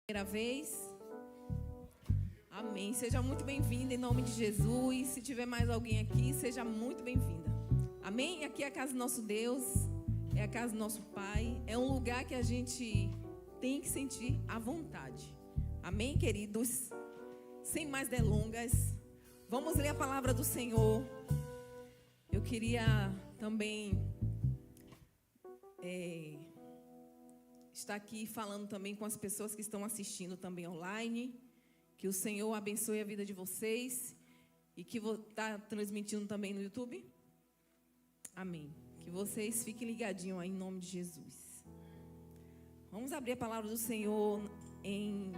Primeira vez. Amém. Seja muito bem-vinda em nome de Jesus. Se tiver mais alguém aqui, seja muito bem-vinda. Amém? Aqui é a casa do nosso Deus, é a casa do nosso Pai. É um lugar que a gente tem que sentir à vontade. Amém, queridos? Sem mais delongas, vamos ler a palavra do Senhor. Eu queria também estar aqui falando também com as pessoas que estão assistindo também online. Que o Senhor abençoe a vida de vocês. E que está transmitindo também no YouTube. Amém. Que vocês fiquem ligadinhos aí em nome de Jesus. Vamos abrir a palavra do Senhor em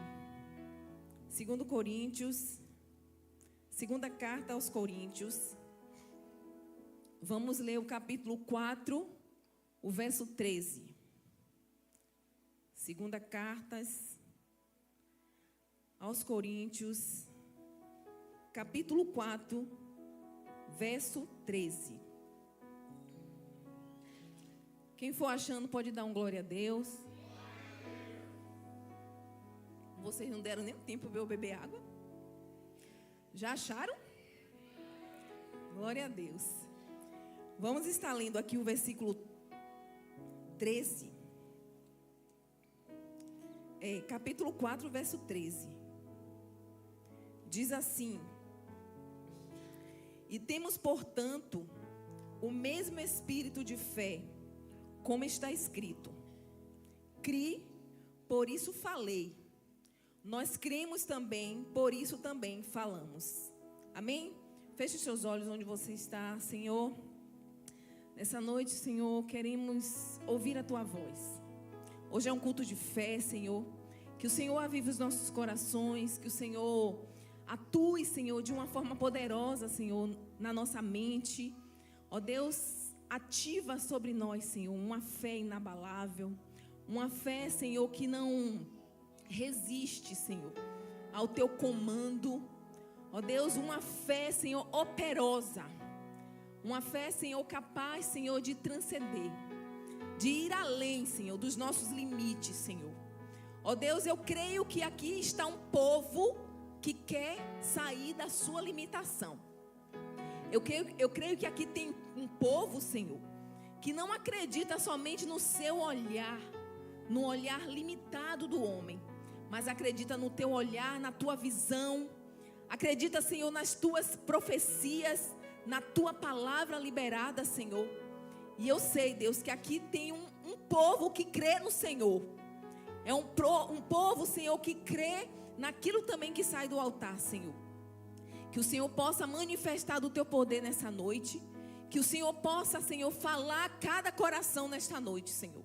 2 Coríntios. Segunda carta aos Coríntios. Vamos ler o capítulo 4, o verso 13. Segunda cartas aos Coríntios, capítulo 4, verso 13. Quem for achando pode dar um glória a Deus. Vocês não deram nem tempo para eu beber água? Já acharam? Glória a Deus. Vamos estar lendo aqui o versículo 13. Capítulo 4, verso 13. Diz assim: E temos, portanto, o mesmo espírito de fé, como está escrito: Cri, por isso falei. Nós cremos também, por isso também falamos. Amém? Feche os seus olhos onde você está, Senhor. Nessa noite, Senhor, queremos ouvir a Tua voz. Hoje é um culto de fé, Senhor. Que o Senhor avive os nossos corações. Que o Senhor atue, Senhor, de uma forma poderosa, Senhor, na nossa mente. Ó Deus, ativa sobre nós, Senhor, uma fé inabalável. Uma fé, Senhor, que não resiste, Senhor, ao Teu comando. Ó Deus, uma fé, Senhor, operosa. Uma fé, Senhor, capaz, Senhor, de transcender, de ir além, Senhor, dos nossos limites, Senhor. Ó Deus, eu creio que aqui está um povo que quer sair da sua limitação. Eu creio que aqui tem um povo, Senhor, que não acredita somente no seu olhar, no olhar limitado do homem, mas acredita no Teu olhar, na Tua visão. Acredita, Senhor, nas Tuas profecias, na Tua palavra liberada, Senhor. E eu sei, Deus, que aqui tem um povo que crê no Senhor. É um povo, Senhor, que crê naquilo também que sai do altar, Senhor. Que o Senhor possa manifestar do Teu poder nessa noite. Que o Senhor possa, Senhor, falar a cada coração nesta noite, Senhor.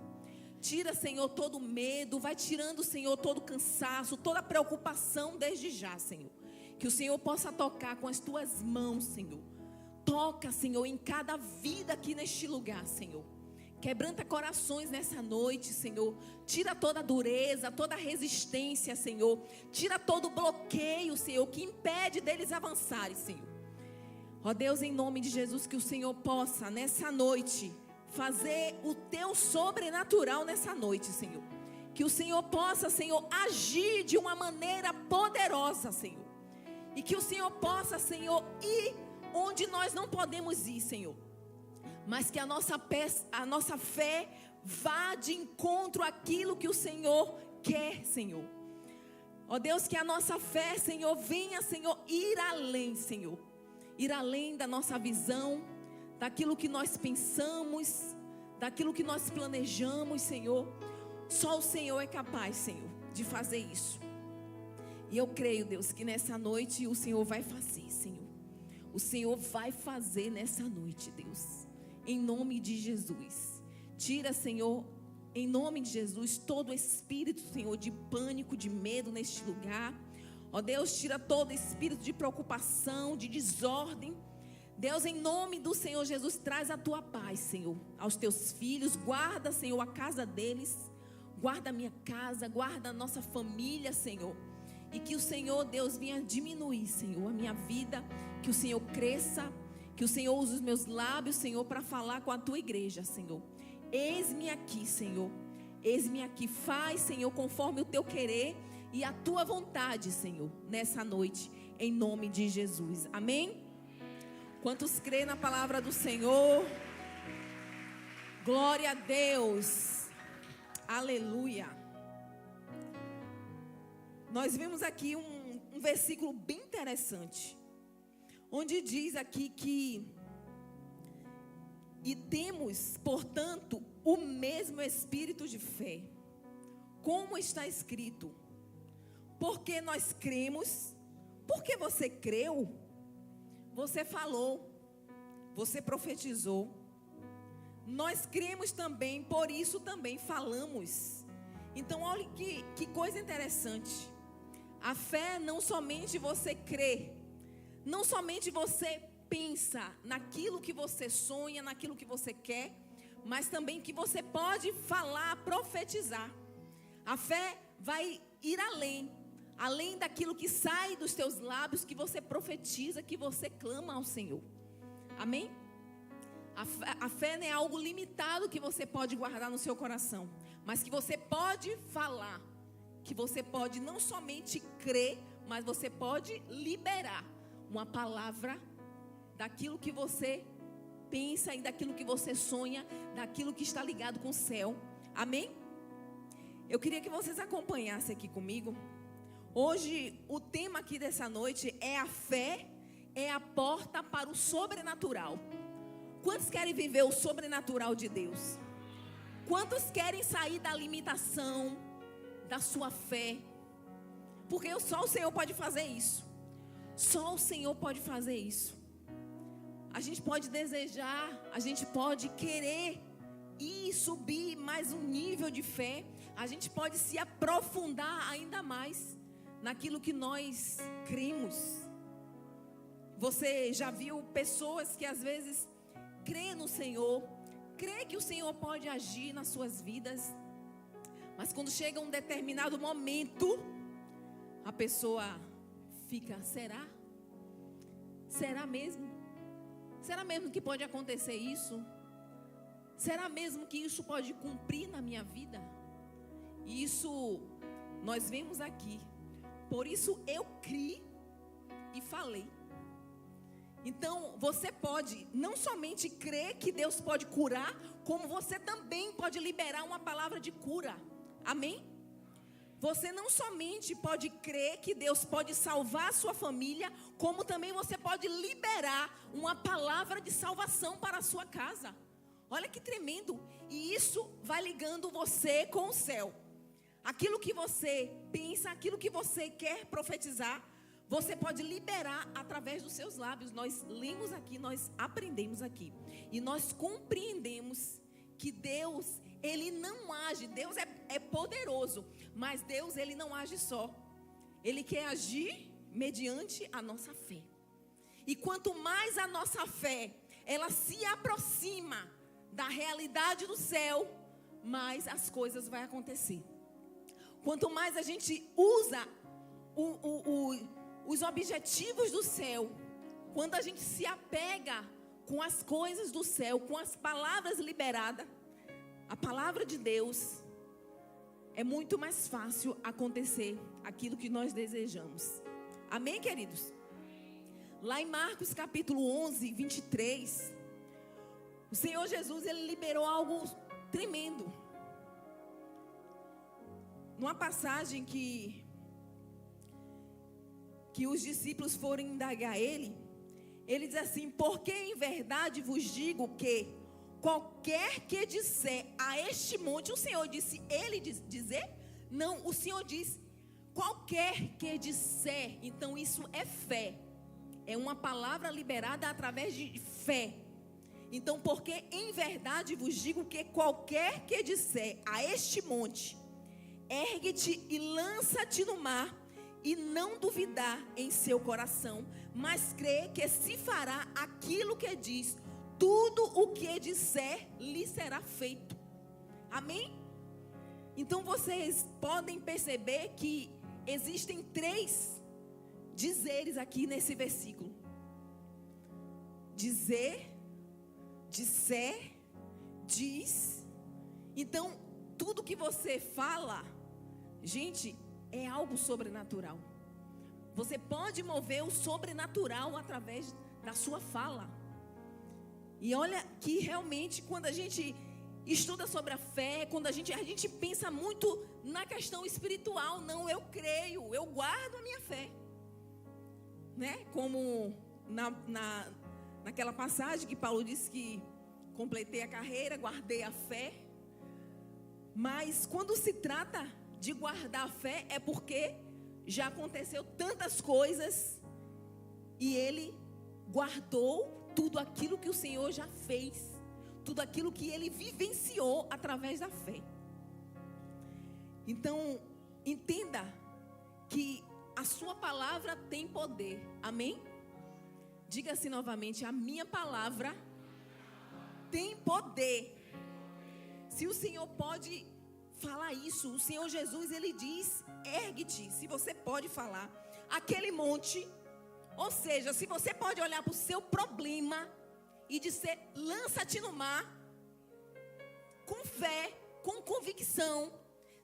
Tira, Senhor, todo medo. Vai tirando, Senhor, todo cansaço, toda preocupação desde já, Senhor. Que o Senhor possa tocar com as Tuas mãos, Senhor. Toca, Senhor, em cada vida aqui neste lugar, Senhor. Quebranta corações nessa noite, Senhor. Tira toda a dureza, toda a resistência, Senhor. Tira todo o bloqueio, Senhor, que impede deles avançarem, Senhor. Ó Deus, em nome de Jesus, que o Senhor possa, nessa noite, fazer o Teu sobrenatural nessa noite, Senhor. Que o Senhor possa, Senhor, agir de uma maneira poderosa, Senhor. E que o Senhor possa, Senhor, ir onde nós não podemos ir, Senhor. Mas que a nossa fé vá de encontro àquilo que o Senhor quer, Senhor. Ó Deus, que a nossa fé, Senhor, venha, Senhor, ir além, Senhor. Ir além da nossa visão, daquilo que nós pensamos, daquilo que nós planejamos, Senhor. Só o Senhor é capaz, Senhor, de fazer isso. E eu creio, Deus, que nessa noite o Senhor vai fazer, Senhor. O Senhor vai fazer nessa noite, Deus. Em nome de Jesus. Tira, Senhor, em nome de Jesus, todo espírito, Senhor, de pânico, de medo neste lugar. Ó Deus, tira todo espírito de preocupação, de desordem. Deus, em nome do Senhor Jesus, traz a Tua paz, Senhor, aos Teus filhos. Guarda, Senhor, a casa deles. Guarda a minha casa, guarda a nossa família, Senhor. E que o Senhor, Deus, venha diminuir, Senhor, a minha vida. Que o Senhor cresça. Que o Senhor use os meus lábios, Senhor, para falar com a Tua igreja, Senhor. Eis-me aqui, Senhor. Eis-me aqui. Faz, Senhor, conforme o Teu querer e a tua vontade, Senhor, nessa noite, em nome de Jesus. Amém? Quantos crê na palavra do Senhor? Glória a Deus. Aleluia. Nós vimos aqui um versículo bem interessante, onde diz aqui que: e temos, portanto, o mesmo espírito de fé, como está escrito, porque nós cremos. Porque você creu, você falou, você profetizou. Nós cremos também, por isso também falamos. Então, olha que coisa interessante. A fé não somente você crê, não somente você pensa naquilo que você sonha, naquilo que você quer, mas também que você pode falar, profetizar. A fé vai ir além daquilo que sai dos teus lábios, que você profetiza, que você clama ao Senhor. Amém? A fé não é algo limitado que você pode guardar no seu coração, mas que você pode falar, que você pode não somente crer, mas você pode liberar uma palavra daquilo que você pensa e daquilo que você sonha, daquilo que está ligado com o céu. Amém? Eu queria que vocês acompanhassem aqui comigo. Hoje, o tema aqui dessa noite é: a fé é a porta para o sobrenatural. Quantos querem viver o sobrenatural de Deus? Quantos querem sair da limitação da sua fé? Porque só o Senhor pode fazer isso. Só o Senhor pode fazer isso. A gente pode desejar, a gente pode querer ir subir mais um nível de fé. A gente pode se aprofundar ainda mais naquilo que nós cremos. Você já viu pessoas que às vezes crê no Senhor, crê que o Senhor pode agir nas suas vidas, mas quando chega um determinado momento, a pessoa fica: será? Será mesmo? Será mesmo que pode acontecer isso? Será mesmo que isso pode cumprir na minha vida? E isso nós vemos aqui. Por isso eu criei e falei. Então você pode não somente crer que Deus pode curar, como você também pode liberar uma palavra de cura. Amém? Você não somente pode crer que Deus pode salvar a sua família, como também você pode liberar uma palavra de salvação para a sua casa. Olha que tremendo. E isso vai ligando você com o céu. Aquilo que você pensa, aquilo que você quer profetizar, você pode liberar através dos seus lábios. Nós lemos aqui, nós aprendemos aqui. E nós compreendemos que Deus, Ele não age. Deus é poderoso, mas Deus, Ele não age só. Ele quer agir mediante a nossa fé. E quanto mais a nossa fé, ela se aproxima da realidade do céu, mais as coisas vão acontecer. Quanto mais a gente usa os objetivos do céu, quando a gente se apega com as coisas do céu, com as palavras liberadas, a palavra de Deus, é muito mais fácil acontecer aquilo que nós desejamos. Amém, queridos? Lá em Marcos capítulo 11, 23, o Senhor Jesus, Ele liberou algo tremendo. Numa passagem que os discípulos foram indagar Ele diz assim: porque em verdade vos digo que qualquer que disser a este monte, o Senhor disse, Ele dizer? Não, o Senhor diz, qualquer que disser. Então isso é fé, é uma palavra liberada através de fé. Então, porque em verdade vos digo que qualquer que disser a este monte, ergue-te e lança-te no mar, e não duvidar em seu coração, mas crê que se fará aquilo que diz, tudo o que disser lhe será feito. Amém? Então vocês podem perceber que existem 3 dizeres aqui nesse versículo: dizer, disser, diz. Então tudo que você fala, gente, é algo sobrenatural. Você pode mover o sobrenatural através da sua fala. E olha que realmente quando a gente estuda sobre a fé, quando a gente pensa muito na questão espiritual. Não, eu creio, eu guardo a minha fé, né? Como naquela passagem que Paulo disse que completei a carreira, guardei a fé. Mas quando se trata de guardar a fé, é porque já aconteceu tantas coisas e ele guardou tudo aquilo que o Senhor já fez, tudo aquilo que ele vivenciou através da fé. Então, entenda que a sua palavra tem poder. Amém? Diga assim novamente: a minha palavra tem poder. Se o Senhor pode falar isso, o Senhor Jesus, ele diz: ergue-te. Se você pode falar aquele monte, ou seja, se você pode olhar para o seu problema e dizer: lança-te no mar, com fé, com convicção.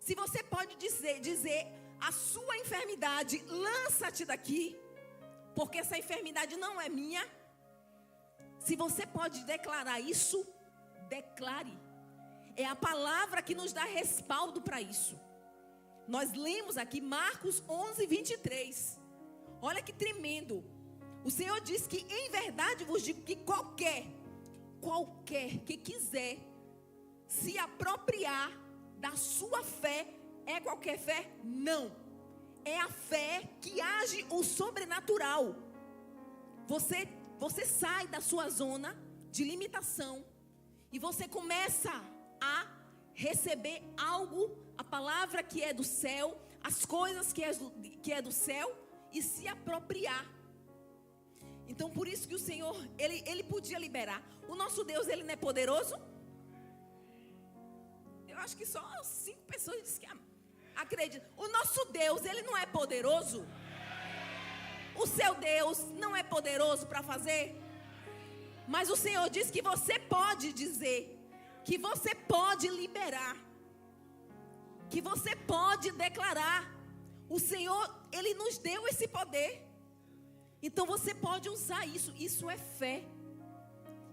Se você pode dizer a sua enfermidade: lança-te daqui, porque essa enfermidade não é minha. Se você pode declarar isso, declare. É a palavra que nos dá respaldo para isso. Nós lemos aqui Marcos 11, 23. Olha que tremendo. O Senhor diz que em verdade vos digo que qualquer que quiser se apropriar da sua fé, é qualquer fé? Não. É a fé que age o sobrenatural. Você sai da sua zona de limitação e você começa a receber algo, a palavra que é do céu, as coisas que é do céu, e se apropriar. Então por isso que o Senhor, ele podia liberar. O nosso Deus, ele não é poderoso? Eu acho que só 5 pessoas dizem que acreditam. O nosso Deus, ele não é poderoso? O seu Deus não é poderoso para fazer? Mas o Senhor diz que você pode dizer, que você pode liberar, que você pode declarar. O Senhor, ele nos deu esse poder. Então você pode usar isso. Isso é fé.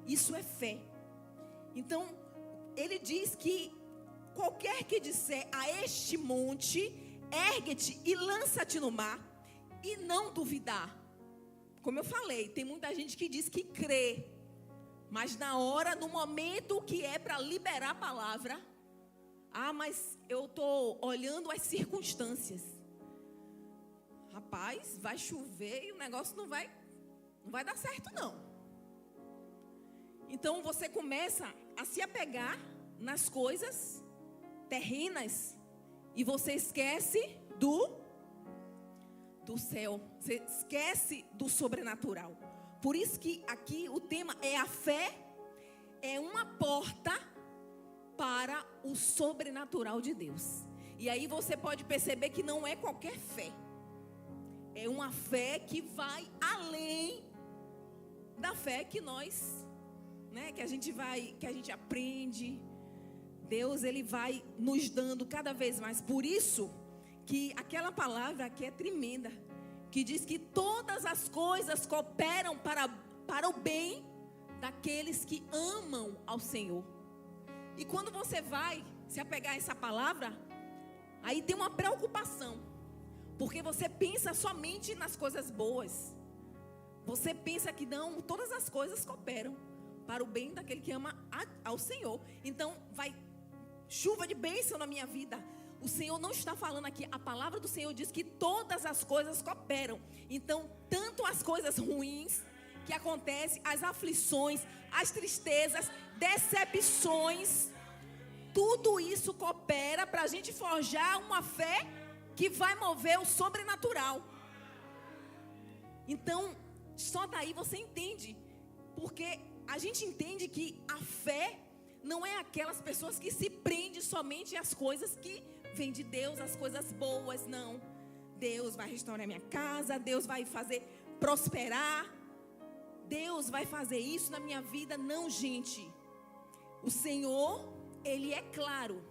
Isso é fé. Então ele diz que qualquer que disser a este monte: ergue-te e lança-te no mar, e não duvidar. Como eu falei, tem muita gente que diz que crê, mas na hora, no momento que é para liberar a palavra, mas eu estou olhando as circunstâncias. Rapaz, vai chover e o negócio não vai dar certo não. Então você começa a se apegar nas coisas terrenas e você esquece do céu. Você esquece do sobrenatural. Por isso que aqui o tema é a fé é uma porta para o sobrenatural de Deus. E aí você pode perceber que não é qualquer fé. É uma fé que vai além da fé que nós, né, que a gente aprende. Deus, ele vai nos dando cada vez mais. Por isso que aquela palavra aqui é tremenda, que diz que todas as coisas cooperam para o bem daqueles que amam ao Senhor. E quando você vai se apegar a essa palavra, aí tem uma preocupação, porque você pensa somente nas coisas boas. Você pensa que não, todas as coisas cooperam para o bem daquele que ama ao Senhor. Então vai chuva de bênção na minha vida. O Senhor não está falando aqui. A palavra do Senhor diz que todas as coisas cooperam. Então, tanto as coisas ruins que acontecem, as aflições, as tristezas, decepções, tudo isso coopera para a gente forjar uma fé que vai mover o sobrenatural. Então, só daí você entende. Porque a gente entende que a fé não é aquelas pessoas que se prendem somente às coisas que vêm de Deus, as coisas boas, não. Deus vai restaurar minha casa, Deus vai fazer prosperar, Deus vai fazer isso na minha vida. Não, gente. O Senhor, ele é claro.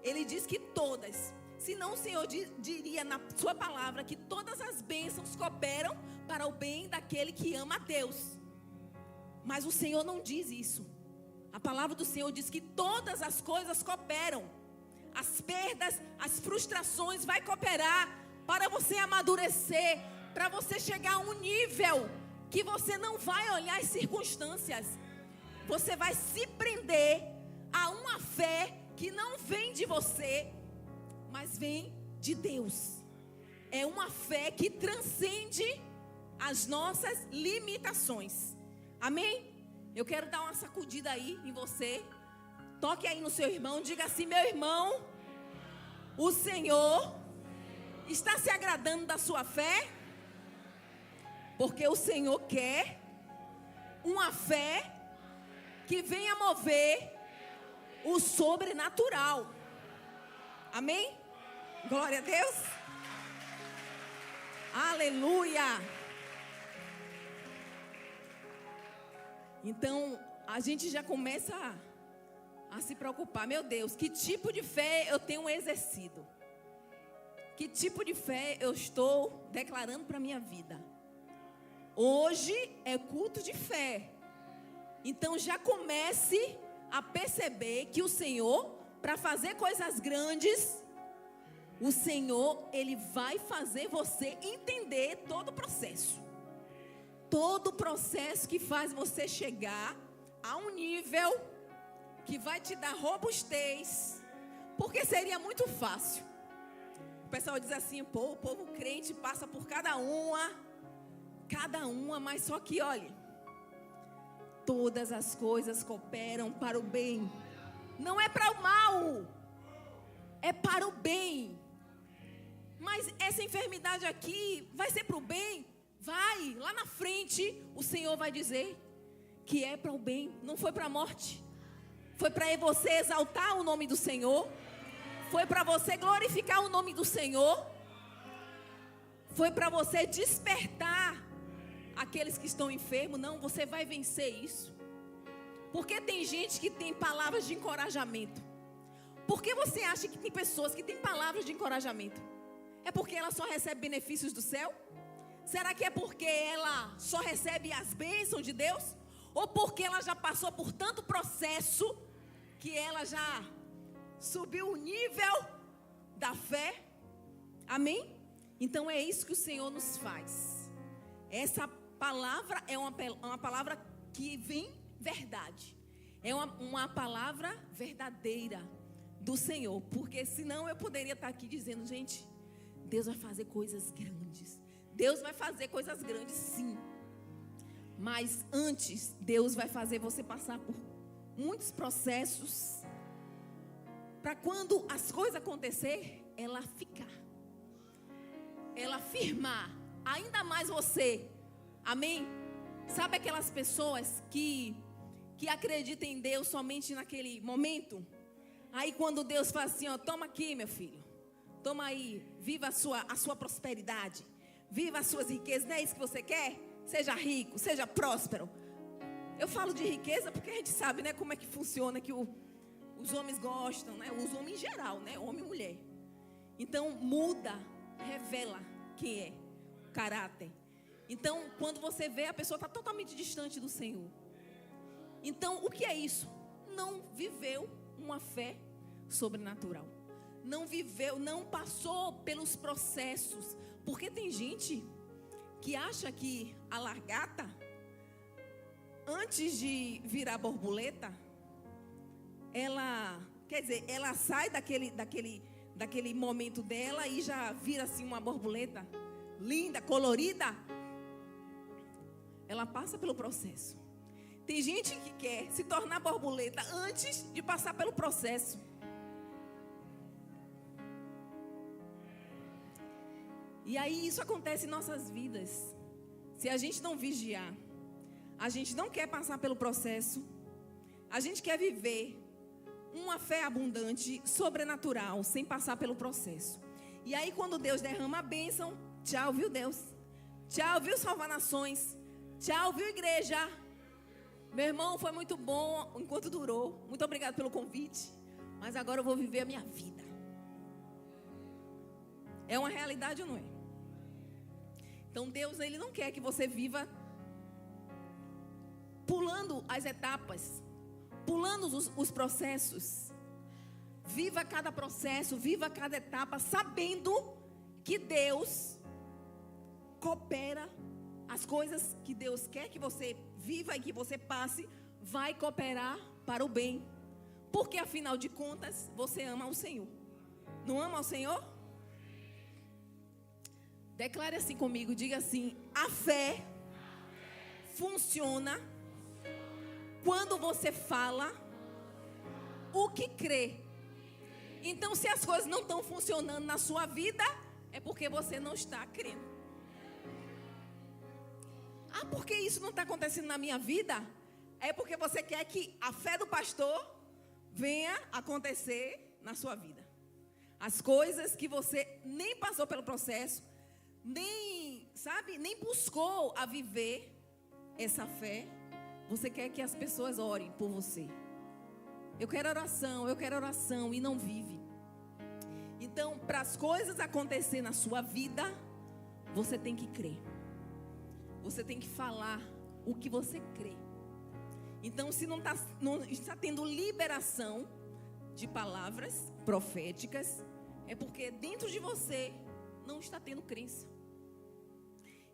Ele diz que todas. Senão o Senhor diria na sua palavra que todas as bênçãos cooperam para o bem daquele que ama a Deus. Mas o Senhor não diz isso. A palavra do Senhor diz que todas as coisas cooperam. As perdas, as frustrações vai cooperar para você amadurecer, para você chegar a um nível que você não vai olhar as circunstâncias. Você vai se prender a uma fé que não vem de você, mas vem de Deus. É uma fé que transcende as nossas limitações. Amém? Eu quero dar uma sacudida aí em você. Toque aí no seu irmão, diga assim: meu irmão, o Senhor está se agradando da sua fé, porque o Senhor quer uma fé que venha mover o sobrenatural. Amém? Glória a Deus. Aleluia. Então, a gente já começa a se preocupar. Meu Deus, que tipo de fé eu tenho exercido? Que tipo de fé eu estou declarando para a minha vida? Hoje é culto de fé. Então já comece a perceber que o Senhor, para fazer coisas grandes, o Senhor, Ele vai fazer você entender todo o processo. Todo o processo que faz você chegar a um nível que vai te dar robustez. Porque seria muito fácil. O pessoal diz assim: pô, o povo crente passa por cada uma, mas só que, olha, todas as coisas cooperam para o bem. Não é para o mal, é para o bem. Mas essa enfermidade aqui vai ser para o bem? Vai, lá na frente o Senhor vai dizer que é para o bem, não foi para a morte. Foi para você exaltar o nome do Senhor. Foi para você glorificar o nome do Senhor. Foi para você despertar aqueles que estão enfermos. Não, você vai vencer isso. Porque tem gente que tem palavras de encorajamento. Por que você acha que tem pessoas que têm palavras de encorajamento? É porque ela só recebe benefícios do céu? Será que é porque ela só recebe as bênçãos de Deus? Ou porque ela já passou por tanto processo que ela já subiu o nível da fé? Amém? Então é isso que o Senhor nos faz. Essa palavra é uma palavra que vem verdade. É uma palavra verdadeira do Senhor. Porque senão eu poderia estar aqui dizendo: gente, Deus vai fazer coisas grandes. Deus vai fazer coisas grandes, sim. Mas antes, Deus vai fazer você passar por muitos processos, para quando as coisas acontecer, ela ficar, ela firmar ainda mais você. Amém? Sabe aquelas pessoas que acreditam em Deus somente naquele momento? Aí quando Deus fala assim: ó, toma aqui, meu filho, toma aí, viva a sua prosperidade, viva as suas riquezas. Não é isso que você quer? Seja rico, seja próspero. Eu falo de riqueza porque a gente sabe, né, como é que funciona, que os homens gostam, né? Os homens em geral, né? Homem e mulher. Então muda, revela quem é, o caráter. Então quando você vê, a pessoa está totalmente distante do Senhor. Então o que é isso? Não viveu uma fé sobrenatural. Não viveu, não passou pelos processos. Porque tem gente que acha que a largata, antes de virar borboleta, ela sai daquele momento dela e já vira assim uma borboleta linda, colorida. Ela passa pelo processo. Tem gente que quer se tornar borboleta antes de passar pelo processo. E aí isso acontece em nossas vidas. Se a gente não vigiar, a gente não quer passar pelo processo, a gente quer viver uma fé abundante, sobrenatural, sem passar pelo processo. E aí quando Deus derrama a bênção, tchau, viu, Deus? Tchau, viu, salvar nações? Tchau, viu, igreja? Meu irmão, foi muito bom enquanto durou. Muito obrigado pelo convite. Mas agora eu vou viver a minha vida. É uma realidade ou não é? Então Deus, Ele não quer que você viva pulando as etapas, pulando os processos. Viva cada processo, viva cada etapa, sabendo que Deus coopera. As coisas que Deus quer que você viva e que você passe, vai cooperar para o bem. Porque afinal de contas, você ama o Senhor. Não ama o Senhor? Declare assim comigo, diga assim: a fé funciona quando você fala o que crê. Então, se as coisas não estão funcionando na sua vida, é porque você não está crendo. Ah, porque isso não está acontecendo na minha vida? É porque você quer que a fé do pastor venha acontecer na sua vida. As coisas que você nem passou pelo processo, nem buscou a viver essa fé, você quer que as pessoas orem por você. Eu quero oração e não vive. Então, para as coisas acontecer na sua vida, você tem que crer. Você tem que falar o que você crê. Então, se não está tendo liberação de palavras proféticas, é porque dentro de você não está tendo crença.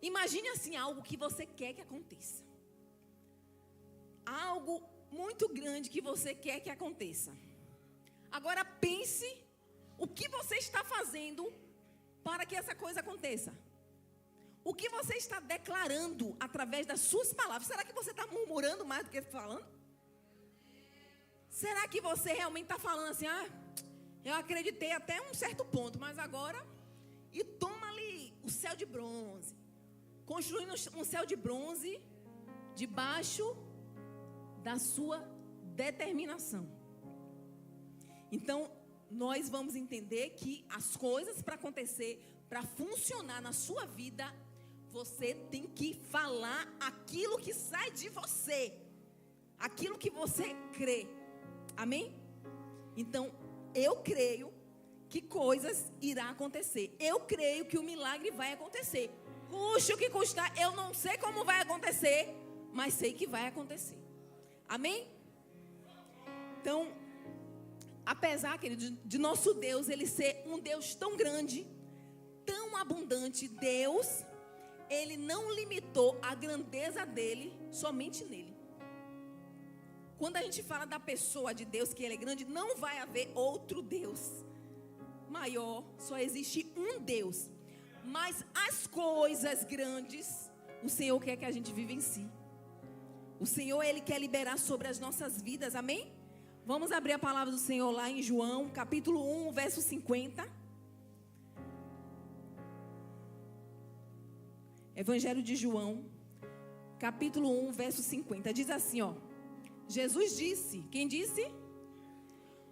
Imagine assim algo que você quer que aconteça. Algo muito grande que você quer que aconteça. Agora pense o que você está fazendo para que essa coisa aconteça. O que você está declarando através das suas palavras? Será que você está murmurando mais do que falando? Será que você realmente está falando assim, eu acreditei até um certo ponto, mas agora, e toma ali o céu de bronze, construindo um céu de bronze debaixo da sua determinação. Então, nós vamos entender que as coisas para acontecer, para funcionar na sua vida, você tem que falar aquilo que sai de você, aquilo que você crê. Amém? Então, eu creio que coisas irão acontecer. Eu creio que o milagre vai acontecer. Custe o que custar, eu não sei como vai acontecer, mas sei que vai acontecer. Amém? Então, apesar, querido, de nosso Deus, Ele ser um Deus tão grande, tão abundante, Deus, Ele não limitou a grandeza dEle somente nele. Quando a gente fala da pessoa de Deus, que Ele é grande, não vai haver outro Deus maior, só existe um Deus. Mas as coisas grandes, o Senhor quer que a gente vivencie. O Senhor, Ele quer liberar sobre as nossas vidas, amém? Vamos abrir a palavra do Senhor lá em João, capítulo 1, verso 50. Evangelho de João, capítulo 1, verso 50. Diz assim, Jesus disse, quem disse?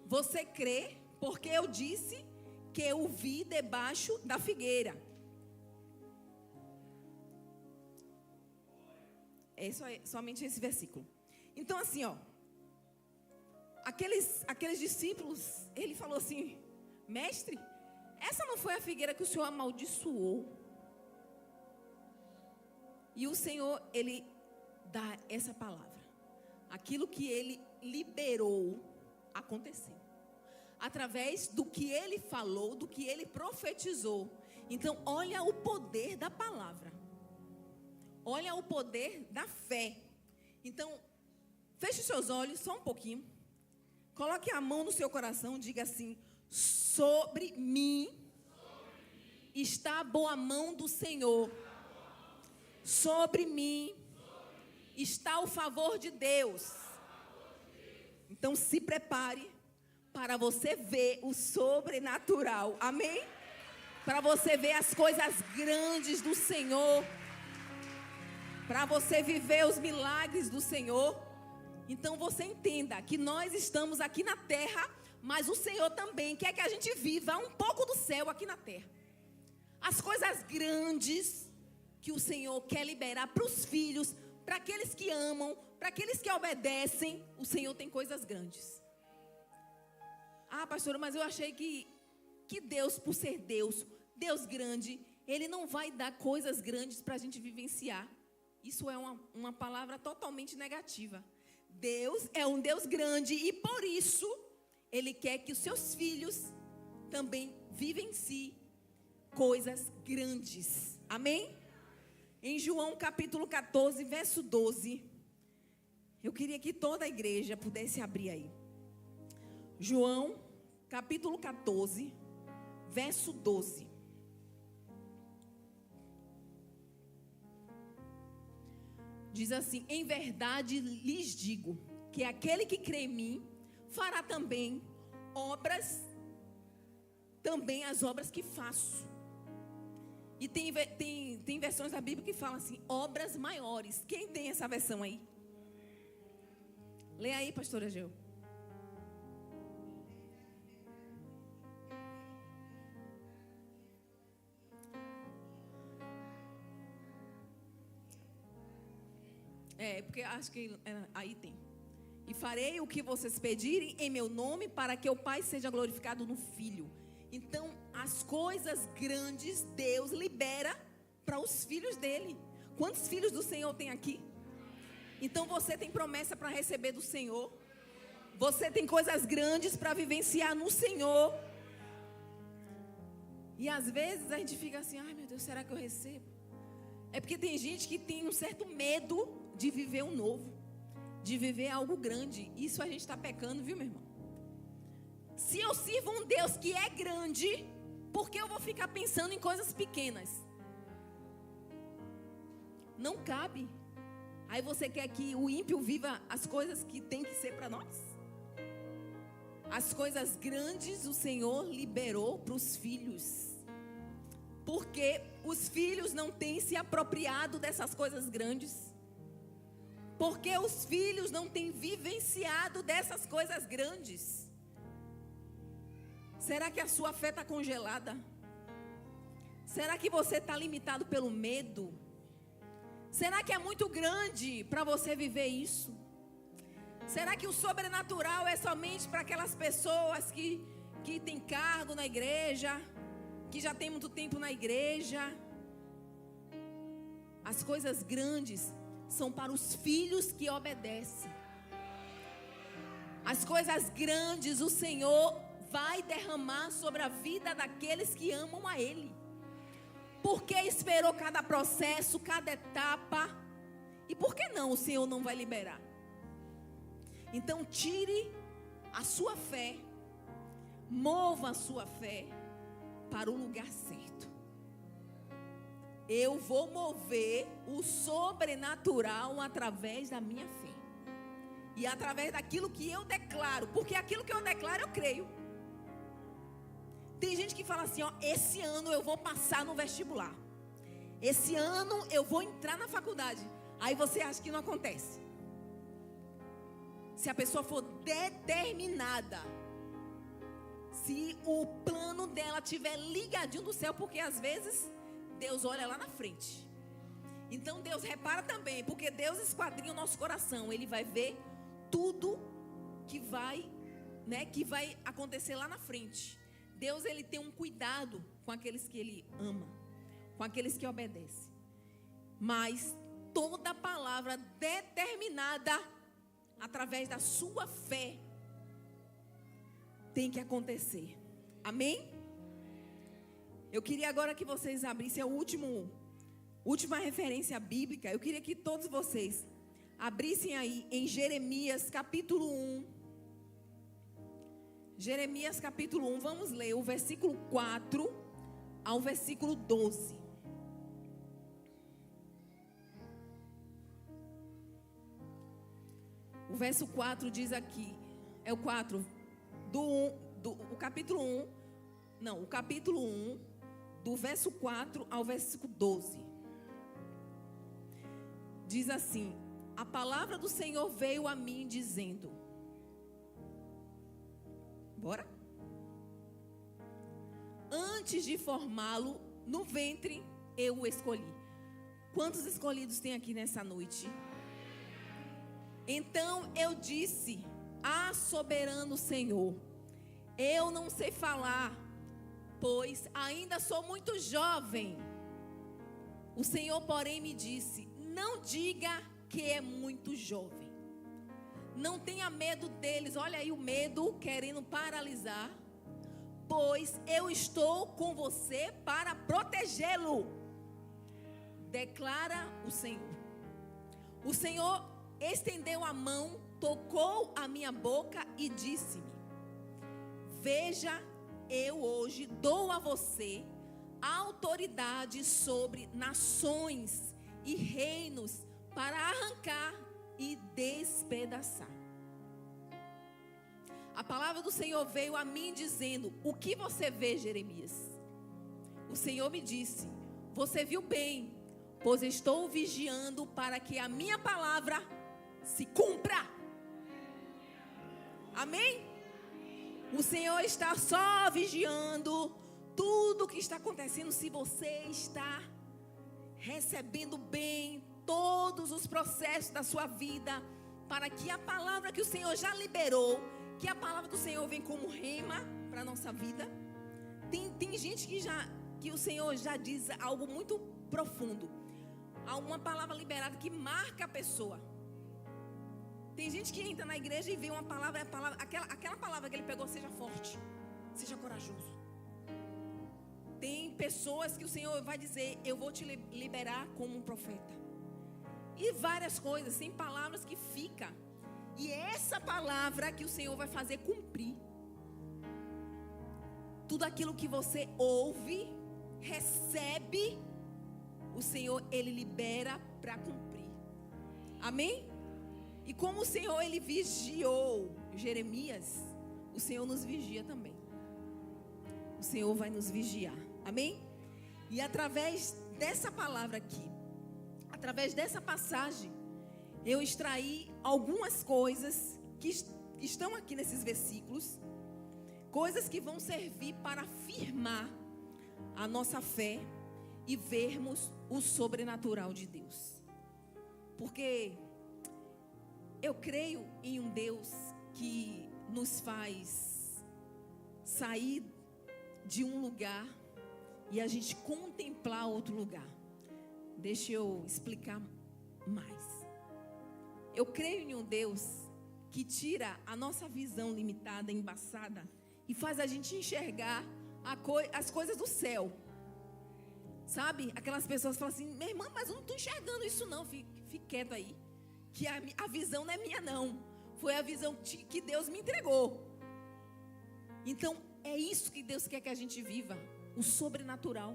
Você crê, porque eu disse que eu vi debaixo da figueira. É somente esse versículo. Então assim, aqueles discípulos, ele falou assim, mestre, essa não foi a figueira que o Senhor amaldiçoou? E o Senhor, Ele dá essa palavra. Aquilo que Ele liberou, aconteceu. Através do que Ele falou, do que Ele profetizou. Então, olha o poder da palavra. Olha o poder da fé. Então, feche os seus olhos só um pouquinho. Coloque a mão no seu coração, diga assim: sobre mim está a boa mão do Senhor. Sobre mim está o favor de Deus. Então se prepare para você ver o sobrenatural. Amém? Para você ver as coisas grandes do Senhor. Para você viver os milagres do Senhor. Então você entenda que nós estamos aqui na terra, mas o Senhor também quer que a gente viva um pouco do céu aqui na terra. As coisas grandes que o Senhor quer liberar para os filhos, para aqueles que amam, para aqueles que obedecem, o Senhor tem coisas grandes. Ah, pastora, mas eu achei que Deus, por ser Deus, Deus grande, Ele não vai dar coisas grandes para a gente vivenciar. Isso é uma palavra totalmente negativa. Deus é um Deus grande e por isso Ele quer que os seus filhos também vivenciem coisas grandes. Amém? Em João capítulo 14, verso 12. Eu queria que toda a igreja pudesse abrir aí. João capítulo 14, verso 12. Diz assim: em verdade lhes digo, que aquele que crê em mim, fará também as obras que faço. E tem versões da Bíblia que falam assim, obras maiores. Quem tem essa versão aí? Lê aí, pastora Geu. Porque acho que aí tem. E farei o que vocês pedirem em meu nome, para que o Pai seja glorificado no Filho. Então, as coisas grandes Deus libera para os filhos dele. Quantos filhos do Senhor tem aqui? Então, você tem promessa para receber do Senhor. Você tem coisas grandes para vivenciar no Senhor. E às vezes a gente fica assim, ai meu Deus, será que eu recebo? É porque tem gente que tem um certo medo de viver um novo, de viver algo grande. Isso a gente está pecando, viu, meu irmão? Se eu sirvo um Deus que é grande, por que eu vou ficar pensando em coisas pequenas? Não cabe. Aí você quer que o ímpio viva as coisas que tem que ser para nós? As coisas grandes o Senhor liberou para os filhos. Porque os filhos não têm se apropriado dessas coisas grandes. Porque os filhos não têm vivenciado dessas coisas grandes. Será que a sua fé está congelada? Será que você está limitado pelo medo? Será que é muito grande para você viver isso? Será que o sobrenatural é somente para aquelas pessoas que têm cargo na igreja, que já tem muito tempo na igreja? As coisas grandes são para os filhos que obedecem. As coisas grandes o Senhor vai derramar sobre a vida daqueles que amam a Ele. Porque esperou cada processo, cada etapa. E por que não o Senhor não vai liberar? Então tire a sua fé, mova a sua fé para o lugar certo. Eu vou mover o sobrenatural através da minha fé. E através daquilo que eu declaro. Porque aquilo que eu declaro eu creio. Tem gente que fala assim, ó, esse ano eu vou passar no vestibular. Esse ano eu vou entrar na faculdade. Aí você acha que não acontece. Se a pessoa for determinada, se o plano dela estiver ligadinho do céu, porque às vezes Deus olha lá na frente. Então Deus repara também, porque Deus esquadrinha o nosso coração. Ele vai ver tudo que vai acontecer lá na frente. Deus, ele tem um cuidado com aqueles que ele ama, com aqueles que obedecem. Mas toda palavra determinada através da sua fé tem que acontecer. Amém? Eu queria agora que vocês abrissem a última referência bíblica. Eu queria que todos vocês abrissem aí em Jeremias capítulo 1. Jeremias capítulo 1, vamos ler o versículo 4 ao versículo 12. O verso 4 diz aqui, é o 4 o capítulo 1, não, o capítulo 1, do verso 4 ao versículo 12. Diz assim: a palavra do Senhor veio a mim dizendo, bora? Antes de formá-lo no ventre, eu o escolhi. Quantos escolhidos tem aqui nessa noite? Então eu disse, soberano Senhor, eu não sei falar, pois ainda sou muito jovem. O Senhor, porém, me disse: não diga que é muito jovem. Não tenha medo deles. Olha aí o medo querendo paralisar. Pois eu estou com você para protegê-lo, declara o Senhor. O Senhor estendeu a mão, tocou a minha boca e disse-me: veja, eu hoje dou a você autoridade sobre nações e reinos para arrancar e despedaçar. A palavra do Senhor veio a mim dizendo: o que você vê, Jeremias? O Senhor me disse: você viu bem, pois estou vigiando para que a minha palavra se cumpra. Amém? O Senhor está só vigiando tudo o que está acontecendo, se você está recebendo bem todos os processos da sua vida, para que a palavra que o Senhor já liberou, que a palavra do Senhor vem como rema para a nossa vida. Tem gente que o Senhor já diz algo muito profundo. Há uma palavra liberada que marca a pessoa. Tem gente que entra na igreja e vê uma palavra, aquela palavra que ele pegou: seja forte, seja corajoso. Tem pessoas que o Senhor vai dizer: eu vou te liberar como um profeta. E várias coisas, tem palavras que ficam. E é essa palavra que o Senhor vai fazer cumprir. Tudo aquilo que você ouve, recebe, o Senhor, Ele libera para cumprir. Amém? E como o Senhor, Ele vigiou Jeremias, o Senhor nos vigia também. O Senhor vai nos vigiar. Amém? E através dessa palavra aqui, através dessa passagem, eu extraí algumas coisas que estão aqui nesses versículos. Coisas que vão servir para afirmar a nossa fé e vermos o sobrenatural de Deus. Porque eu creio em um Deus que nos faz sair de um lugar e a gente contemplar outro lugar. Deixa eu explicar mais. Eu creio em um Deus que tira a nossa visão limitada, embaçada, e faz a gente enxergar as coisas do céu. Sabe? Aquelas pessoas falam assim: minha irmã, mas eu não estou enxergando isso não. Fique quieto aí. Que a visão não é minha não. Foi a visão que Deus me entregou. Então, é isso que Deus quer que a gente viva. O sobrenatural.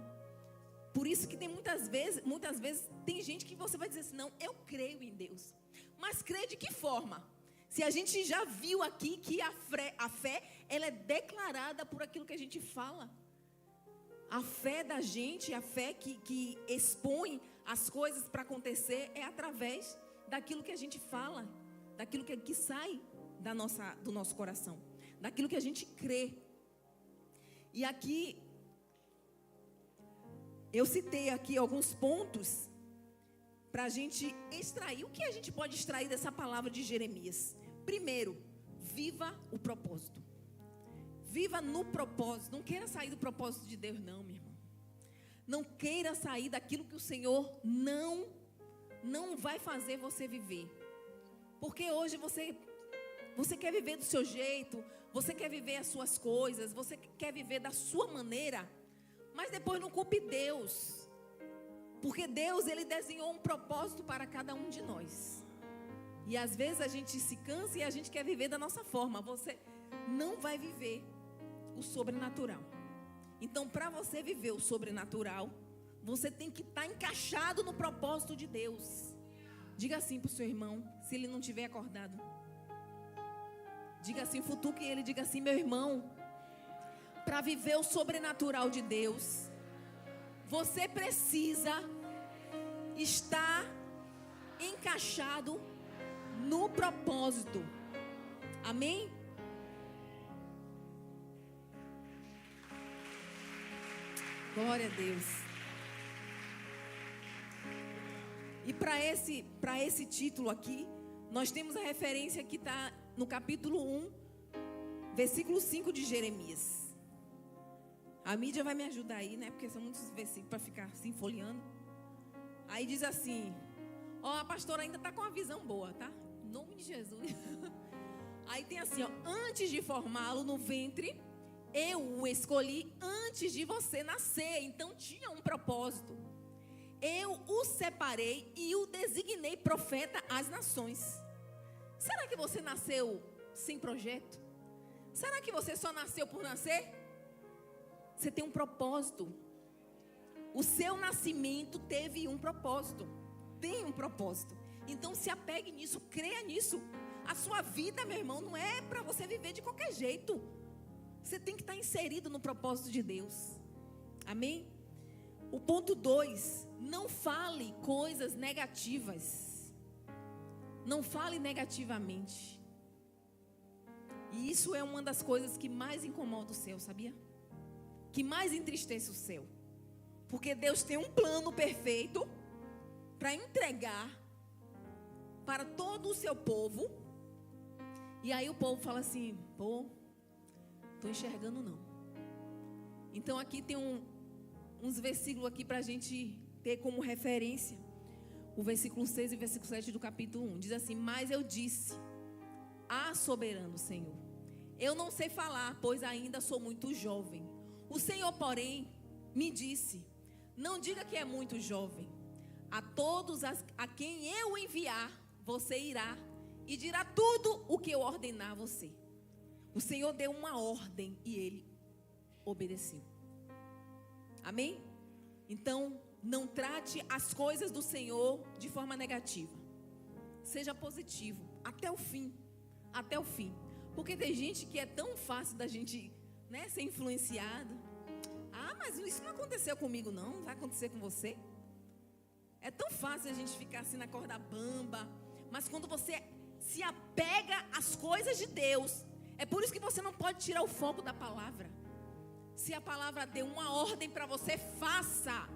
Por isso que tem muitas vezes tem gente que você vai dizer assim: não, eu creio em Deus. Mas crê de que forma? Se a gente já viu aqui que a fé, ela é declarada por aquilo que a gente fala. A fé da gente, a fé que expõe as coisas para acontecer, é através daquilo que a gente fala, daquilo que sai do nosso coração, daquilo que a gente crê. E aqui, eu citei aqui alguns pontos para a gente extrair. O que a gente pode extrair dessa palavra de Jeremias? Primeiro, viva o propósito. Viva no propósito. Não queira sair do propósito de Deus não, meu irmão. Não queira sair daquilo que o Senhor não vai fazer você viver. Porque hoje você quer viver do seu jeito, você quer viver as suas coisas, você quer viver da sua maneira, mas depois não culpe Deus. Porque Deus, Ele desenhou um propósito para cada um de nós. E às vezes a gente se cansa e a gente quer viver da nossa forma. Você não vai viver o sobrenatural. Então, para você viver o sobrenatural, você tem que estar encaixado no propósito de Deus. Diga assim para o seu irmão, se ele não tiver acordado. Diga assim, futuque ele, diga assim: meu irmão, para viver o sobrenatural de Deus, você precisa estar encaixado no propósito. Amém? Glória a Deus. E para esse título aqui, nós temos a referência que está no capítulo 1, versículo 5 de Jeremias. A mídia vai me ajudar aí, né? Porque são muitos versículos para ficar assim folheando. Aí diz assim: ó, a pastora ainda está com uma visão boa, tá? Em nome de Jesus. Aí tem assim, ó: antes de formá-lo no ventre, eu o escolhi antes de você nascer. Então tinha um propósito. Eu o separei e o designei profeta às nações. Será que você nasceu sem projeto? Será que você só nasceu por nascer? Você tem um propósito. O seu nascimento teve um propósito. Tem um propósito. Então se apegue nisso, creia nisso. A sua vida, meu irmão, não é para você viver de qualquer jeito. Você tem que estar inserido no propósito de Deus. Amém? O ponto 2, não fale coisas negativas. Não fale negativamente. E isso é uma das coisas que mais incomoda o céu, sabia? Que mais entristece o céu. Porque Deus tem um plano perfeito para entregar para todo o seu povo. E aí o povo fala assim: pô, estou enxergando não. Então aqui tem uns versículos aqui para a gente ter como referência. O versículo 6 e o versículo 7 do capítulo 1. Diz assim: mas eu disse: ah, soberano Senhor, eu não sei falar, pois ainda sou muito jovem. O Senhor, porém, me disse: não diga que é muito jovem. A todos a quem eu enviar, você irá e dirá tudo o que eu ordenar a você. O Senhor deu uma ordem e ele obedeceu. Amém? Então, não trate as coisas do Senhor de forma negativa. Seja positivo até o fim. Até o fim. Porque tem gente que é tão fácil da gente, né, ser influenciado. Ah, mas isso não aconteceu comigo não. Não vai acontecer com você. É tão fácil a gente ficar assim na corda bamba. Mas quando você se apega às coisas de Deus, é por isso que você não pode tirar o foco da palavra. Se a palavra deu uma ordem para você, faça.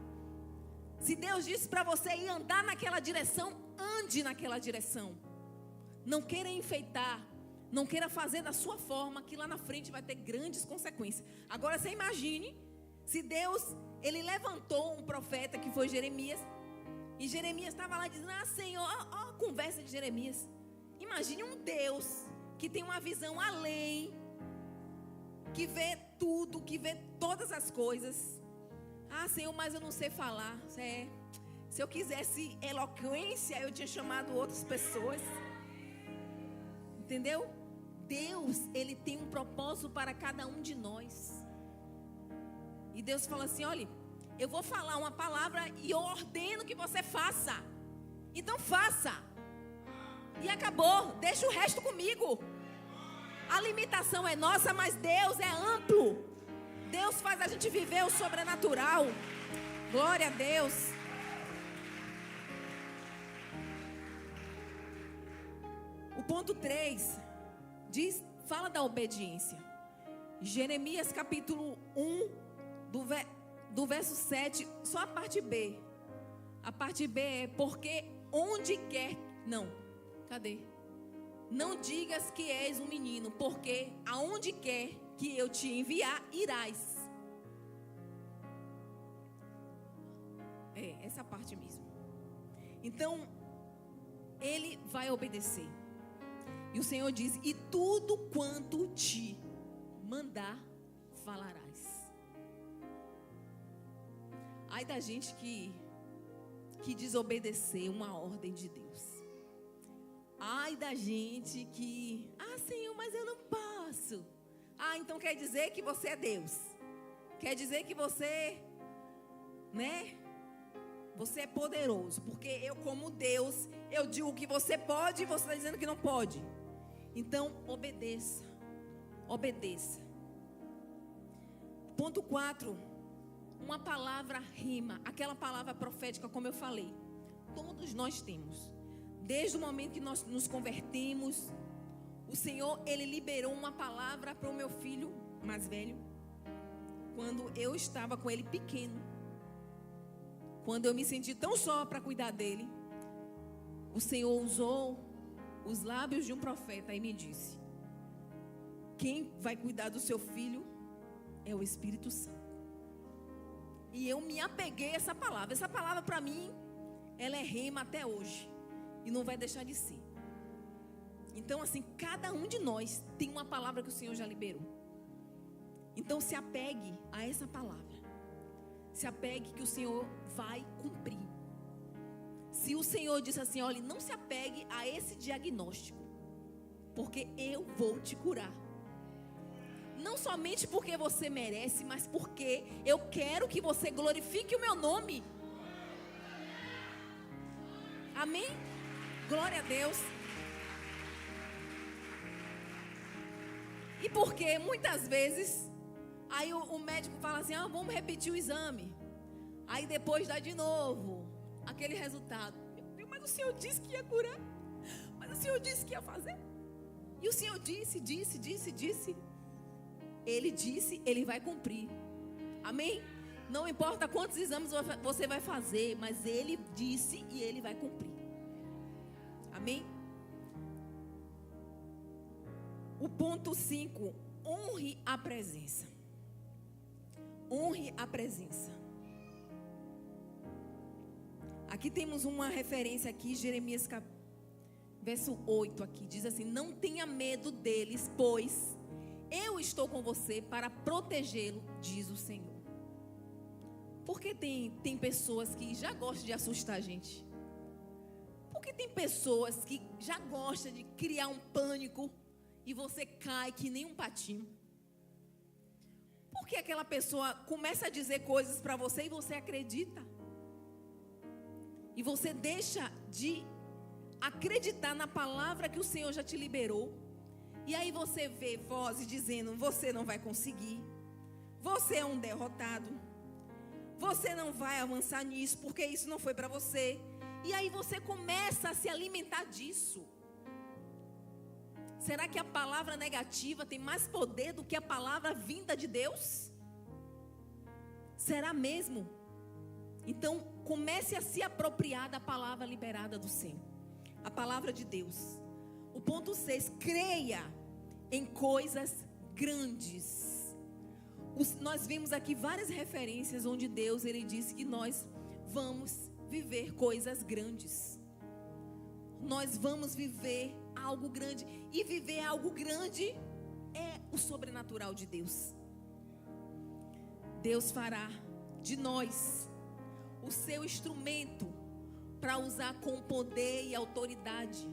Se Deus disse para você ir andar naquela direção, ande naquela direção. Não queira enfeitar, não queira fazer da sua forma, que lá na frente vai ter grandes consequências. Agora você imagine, se Deus, ele levantou um profeta que foi Jeremias, e Jeremias estava lá dizendo: ah, Senhor, ó a conversa de Jeremias. Imagine um Deus que tem uma visão além, que vê tudo, que vê todas as coisas. Ah, Senhor, mas eu não sei falar. Se eu quisesse eloquência, eu tinha chamado outras pessoas. Entendeu? Deus, ele tem um propósito para cada um de nós. E Deus fala assim: olha, eu vou falar uma palavra e eu ordeno que você faça. Então faça. E acabou, deixa o resto comigo. A limitação é nossa, mas Deus é amplo. Deus faz a gente viver o sobrenatural. Glória a Deus. O ponto 3 fala da obediência. Jeremias capítulo 1, do verso 7, só a parte B. A parte B é: porque onde quer... Não digas que és um menino, porque aonde quer que eu te enviar, irás. É, essa parte mesmo. Então, ele vai obedecer. E o Senhor diz: e tudo quanto te mandar, falarás. Ai da gente que desobedecer uma ordem de Deus. Ai da gente que... ah, Senhor, mas eu não posso. Ah, então quer dizer que você é Deus. Quer dizer que você, né? Você é poderoso. Porque eu, como Deus, eu digo que você pode e você está dizendo que não pode. Então, obedeça. Obedeça. Ponto 4. Uma palavra rima. Aquela palavra profética, como eu falei. Todos nós temos. Desde o momento que nós nos convertemos, o Senhor, ele liberou uma palavra para o meu filho mais velho. Quando eu estava com ele pequeno. Quando eu me senti tão só para cuidar dele, o Senhor usou os lábios de um profeta e me disse: quem vai cuidar do seu filho é o Espírito Santo. E eu me apeguei a essa palavra. Essa palavra para mim, ela é rema até hoje. E não vai deixar de ser. Então assim, cada um de nós tem uma palavra que o Senhor já liberou. Então se apegue a essa palavra. Se apegue que o Senhor vai cumprir. Se o Senhor disse assim, olha, não se apegue a esse diagnóstico, porque eu vou te curar. Não somente porque você merece, mas porque eu quero que você glorifique o meu nome. Amém? Glória a Deus. E porque muitas vezes, aí o médico fala assim, vamos repetir o exame. Aí depois dá de novo aquele resultado. Meu Deus, mas o Senhor disse que ia curar. Mas o Senhor disse que ia fazer. E o Senhor disse. Ele disse, Ele vai cumprir. Amém? Não importa quantos exames você vai fazer, mas Ele disse e Ele vai cumprir. Amém? O ponto 5, honre a presença. Honre a presença. Aqui temos uma referência aqui, Jeremias verso 8 aqui, diz assim, não tenha medo deles, pois eu estou com você para protegê-lo, diz o Senhor. Porque tem pessoas que já gostam de assustar a gente. Porque tem pessoas que já gostam de criar um pânico e você cai que nem um patinho. Porque aquela pessoa começa a dizer coisas para você e você acredita. E você deixa de acreditar na palavra que o Senhor já te liberou. E aí você vê vozes dizendo, você não vai conseguir. Você é um derrotado. Você não vai avançar nisso, porque isso não foi para você. E aí você começa a se alimentar disso. Será que a palavra negativa tem mais poder do que a palavra vinda de Deus? Será mesmo? Então, comece a se apropriar da palavra liberada do Senhor. A palavra de Deus. O ponto 6, creia em coisas grandes. Nós vimos aqui várias referências onde Deus, Ele disse que nós vamos viver coisas grandes. Nós vamos viver algo grande. E viver algo grande é o sobrenatural de Deus. Deus fará de nós o seu instrumento para usar com poder e autoridade.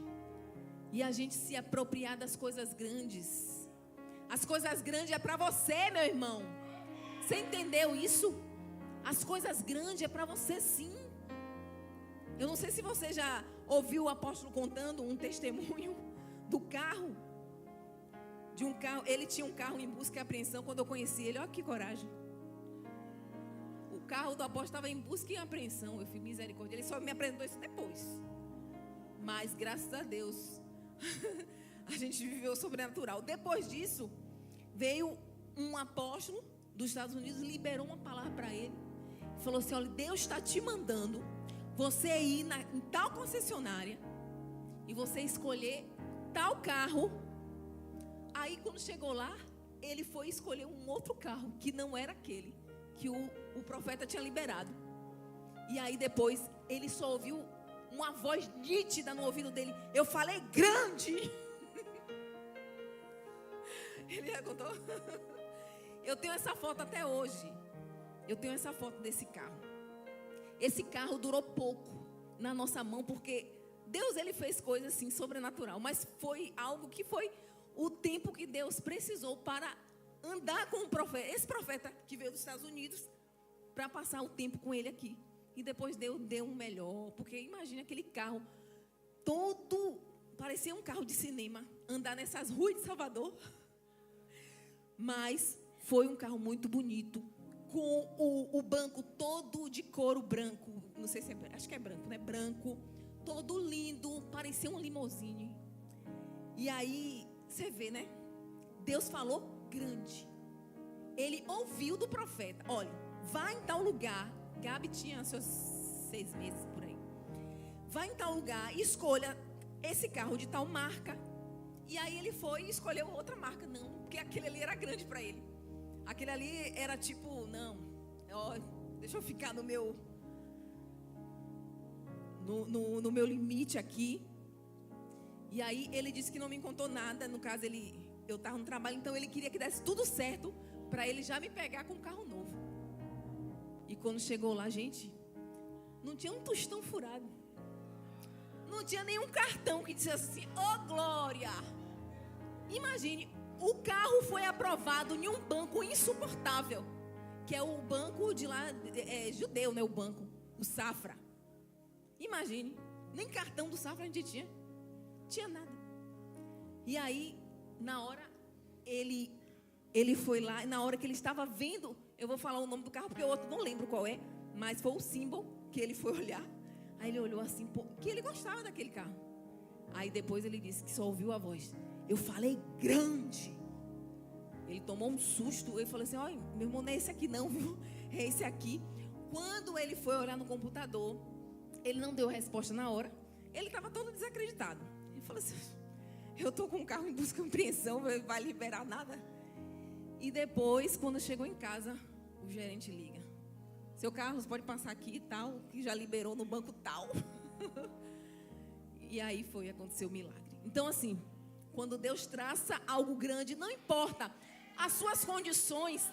E a gente se apropriar das coisas grandes. As coisas grandes é para você, meu irmão. Você entendeu isso? As coisas grandes é para você, sim. Eu não sei se você já ouviu o apóstolo contando um testemunho do carro. De um carro. Ele tinha um carro em busca e apreensão. Quando eu conheci ele, olha que coragem. O carro do apóstolo estava em busca e apreensão. Eu fui misericórdia. Ele só me apresentou isso depois. Mas graças a Deus a gente viveu o sobrenatural. Depois disso, veio um apóstolo dos Estados Unidos, liberou uma palavra para ele. Falou assim, olha, Deus está te mandando você ir em tal concessionária e você escolher tal carro. Aí quando chegou lá, ele foi escolher um outro carro, que não era aquele que o profeta tinha liberado. E aí depois, ele só ouviu uma voz nítida no ouvido dele. Eu falei grande. Ele contou. Eu tenho essa foto até hoje. Eu tenho essa foto desse carro. Esse carro durou pouco na nossa mão, porque Deus, Ele fez coisas assim, sobrenatural. Mas foi algo que foi o tempo que Deus precisou para andar com o profeta. Esse profeta que veio dos Estados Unidos, para passar o tempo com ele aqui. E depois Deus deu um melhor. Porque imagina aquele carro todo, parecia um carro de cinema, andar nessas ruas de Salvador. Mas foi um carro muito bonito, com o banco todo de couro branco. Não sei se acho que é branco, né? Branco, todo lindo, parecia um limousine. E aí, você vê, né? Deus falou grande. Ele ouviu do profeta, olha, vá em tal lugar. Gabi tinha seus 6 meses por aí. Vá em tal lugar e escolha esse carro de tal marca. E aí ele foi e escolheu outra marca. Não, porque aquele ali era grande para ele. Aquele ali era tipo, não, ó, Deixa eu ficar no meu no meu limite aqui. E aí ele disse que não me contou nada. No caso, eu estava no trabalho, então ele queria que desse tudo certo para ele já me pegar com um carro novo. E quando chegou lá, gente, não tinha um tostão furado. Não tinha nenhum cartão que dissesse assim: "Ô, glória!" Imagine, o carro foi aprovado em um banco insuportável, que é o banco de lá, judeu, né? O banco, o Safra. Imagine, nem cartão do Safra a gente tinha nada. E aí, na hora, ele foi lá, e na hora que ele estava vendo, eu vou falar o nome do carro, porque o outro não lembro qual é, mas foi o símbolo que ele foi olhar. Aí ele olhou assim, que ele gostava daquele carro. Aí depois ele disse que só ouviu a voz: "Eu falei grande." Ele tomou um susto. Ele falou assim: "Olha, meu irmão, não é esse aqui não, viu? É esse aqui." Quando ele foi olhar no computador, ele não deu resposta na hora. Ele estava todo desacreditado. Ele falou assim: "Eu estou com um carro em busca de apreensão, vai liberar nada?" E depois, quando chegou em casa, o gerente liga: "Seu Carlos, pode passar aqui e tal, que já liberou no banco tal." E aí aconteceu o milagre. Então, assim, quando Deus traça algo grande, não importa as suas condições,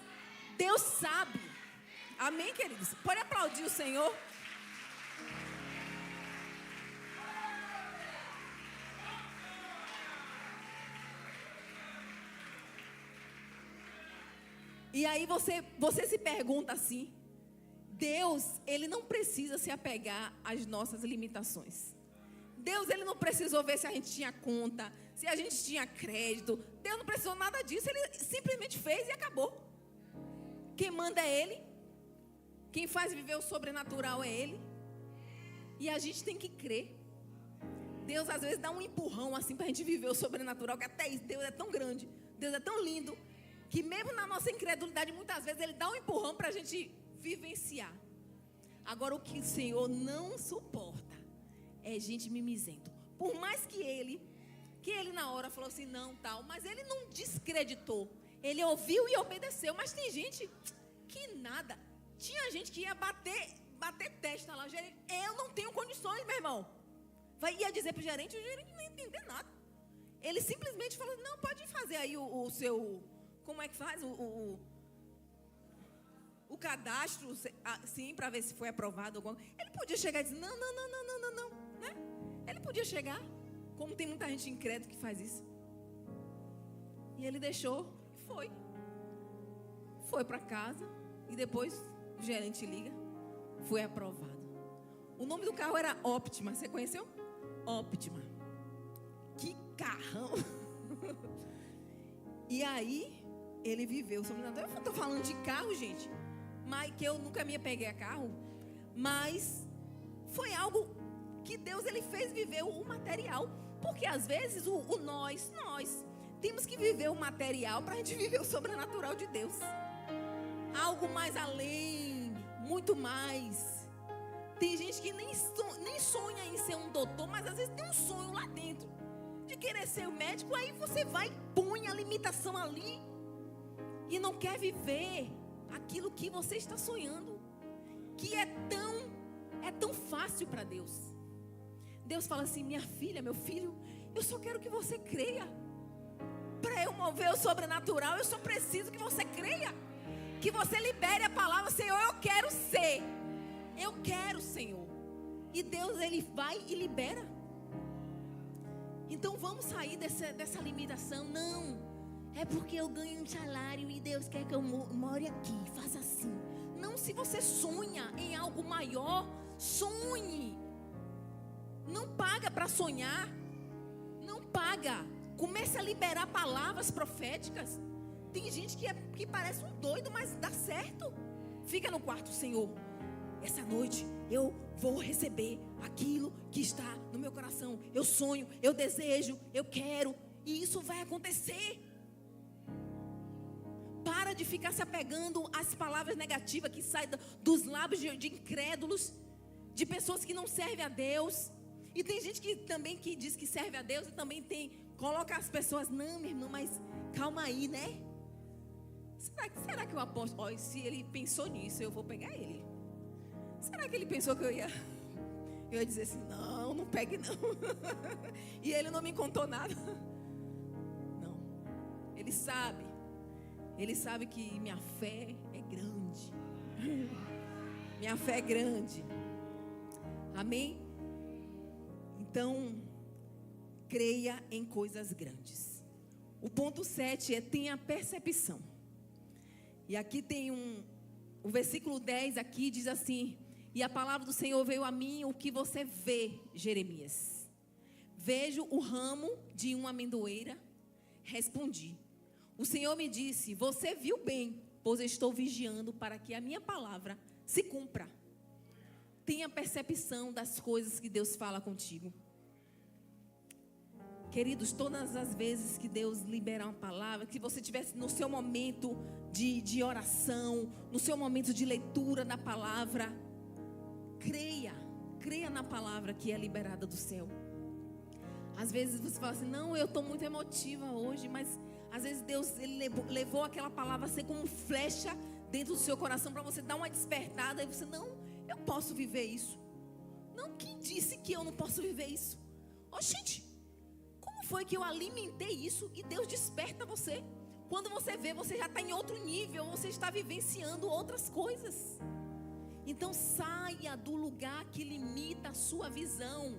Deus sabe. Amém, queridos? Pode aplaudir o Senhor. E aí você se pergunta assim: Deus, Ele não precisa se apegar às nossas limitações. Deus, Ele não precisou ver se a gente tinha conta, se a gente tinha crédito. Deus não precisou nada disso. Ele simplesmente fez e acabou. Quem manda é Ele. Quem faz viver o sobrenatural é Ele. E a gente tem que crer. Deus às vezes dá um empurrão assim para a gente viver o sobrenatural, que até isso, Deus é tão grande, Deus é tão lindo, que mesmo na nossa incredulidade, muitas vezes Ele dá um empurrão para a gente vivenciar. Agora, o que o Senhor não suporta é gente mimizento. Por mais que ele na hora falou assim, não, tal, mas ele não descreditou. Ele ouviu e obedeceu. Mas tem gente que nada. Tinha gente que ia bater testa lá. O gerente: "Eu não tenho condições, meu irmão." Ia dizer para o gerente não ia entender nada. Ele simplesmente falou: "Não, pode fazer aí o seu... Como é que faz? O cadastro, sim, para ver se foi aprovado." Ele podia chegar e dizer: não, né? Ele podia chegar, como tem muita gente incrédula que faz isso. E ele deixou e foi. Foi para casa e depois o gerente liga: "Foi aprovado." O nome do carro era Optima. Você conheceu? Optima. Que carrão! E aí ele viveu o sobrenatural. Eu não estou falando de carro, gente, mas que eu nunca me apeguei a carro, mas foi algo que Deus, Ele fez viver o material. Porque às vezes nós temos que viver o material para a gente viver o sobrenatural de Deus. Algo mais além, muito mais. Tem gente que nem sonha em ser um doutor, mas às vezes tem um sonho lá dentro de querer ser um médico. Aí você vai e põe a limitação ali e não quer viver aquilo que você está sonhando, que é tão fácil para Deus. Deus fala assim: "Minha filha, meu filho, eu só quero que você creia. Para eu mover o sobrenatural, eu só preciso que você creia, que você libere a palavra: Senhor, eu quero ser. Eu quero, Senhor." E Deus, Ele vai e libera. Então vamos sair dessa limitação. Não, é porque eu ganho um salário e Deus quer que eu more aqui, faça assim. Não, se você sonha em algo maior, sonhe. Não paga para sonhar. Não paga. Comece a liberar palavras proféticas. Tem gente que parece um doido, mas dá certo. Fica no quarto: "Senhor, essa noite eu vou receber aquilo que está no meu coração. Eu sonho, eu desejo, eu quero." E isso vai acontecer. Para de ficar se apegando às palavras negativas que saem dos lábios de incrédulos, de pessoas que não servem a Deus. E tem gente que também que diz que serve a Deus e também coloca as pessoas: "Não, meu irmão, mas calma aí, né? Será que o apóstolo, se ele pensou nisso, eu vou pegar ele. Será que ele pensou que eu ia dizer assim, não pegue não. E ele não me contou nada. Não. Ele sabe que minha fé é grande. Minha fé é grande. Amém? Então, creia em coisas grandes. O ponto 7 é: tenha percepção. E aqui tem o versículo 10 aqui diz assim: e a palavra do Senhor veio a mim, o que você vê, Jeremias? Vejo o ramo de uma amendoeira. Respondi: o Senhor me disse, você viu bem, pois estou vigiando para que a minha palavra se cumpra. Tenha percepção das coisas que Deus fala contigo. Queridos, todas as vezes que Deus liberar uma palavra, que você estivesse no seu momento de oração, no seu momento de leitura da palavra, creia na palavra que é liberada do céu. Às vezes você fala assim, não, eu estou muito emotiva hoje, mas às vezes Deus ele levou aquela palavra a ser como flecha dentro do seu coração para você dar uma despertada, e você, não, eu posso viver isso. Não, quem disse que eu não posso viver isso? Gente, como foi que eu alimentei isso e Deus desperta você? Quando você vê, você já está em outro nível, você está vivenciando outras coisas. Então saia do lugar que limita a sua visão.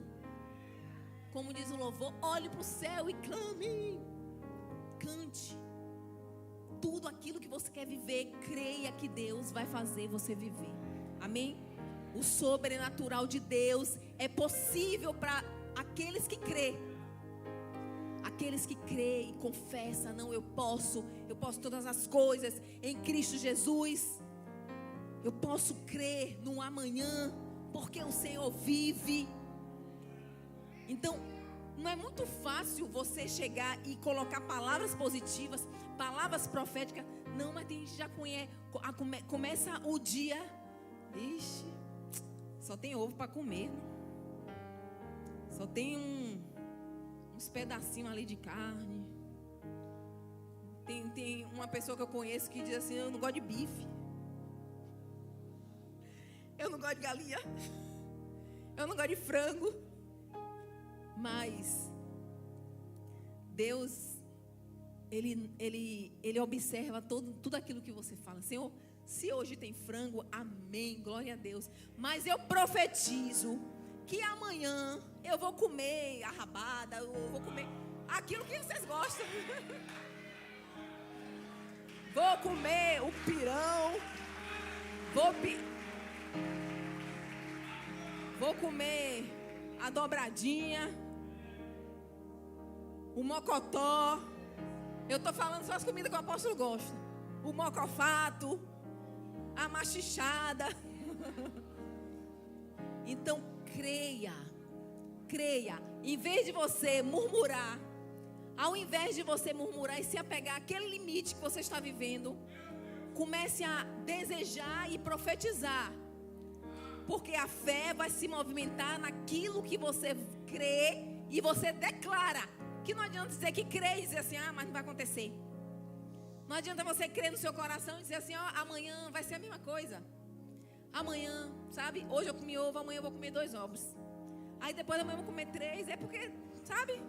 Como diz o louvor, olhe para o céu e clame. Cante. Tudo aquilo que você quer viver, creia que Deus vai fazer você viver. Amém? O sobrenatural de Deus é possível para aqueles que crêem. Aqueles que creem e confessam, não, eu posso todas as coisas em Cristo Jesus. Eu posso crer no amanhã, porque o Senhor vive. Então, não é muito fácil você chegar e colocar palavras positivas, palavras proféticas. Não, mas tem gente que já conhece, começa o dia, ixi, só tem ovo para comer, né? Só tem uns pedacinhos ali de carne. Tem uma pessoa que eu conheço que diz assim, eu não gosto de bife, eu não gosto de galinha, eu não gosto de frango. Mas Deus, Ele observa tudo aquilo que você fala. Senhor, se hoje tem frango, amém, glória a Deus. Mas eu profetizo que amanhã eu vou comer a rabada, eu vou comer aquilo que vocês gostam. Vou comer o pirão, vou comer a dobradinha, o mocotó. Eu estou falando só as comidas que o apóstolo gosta. O mocofato, a machichada. Então creia. Em vez de você murmurar, ao invés de você murmurar e se apegar àquele limite que você está vivendo, comece a desejar e profetizar. Porque a fé vai se movimentar naquilo que você crê e você declara. Que não adianta dizer que crê e dizer assim, mas não vai acontecer. Não adianta você crer no seu coração e dizer assim, amanhã vai ser a mesma coisa. Amanhã, sabe? Hoje eu comi ovo, amanhã eu vou comer 2 ovos. Aí depois da manhã eu vou comer 3. É porque, sabe?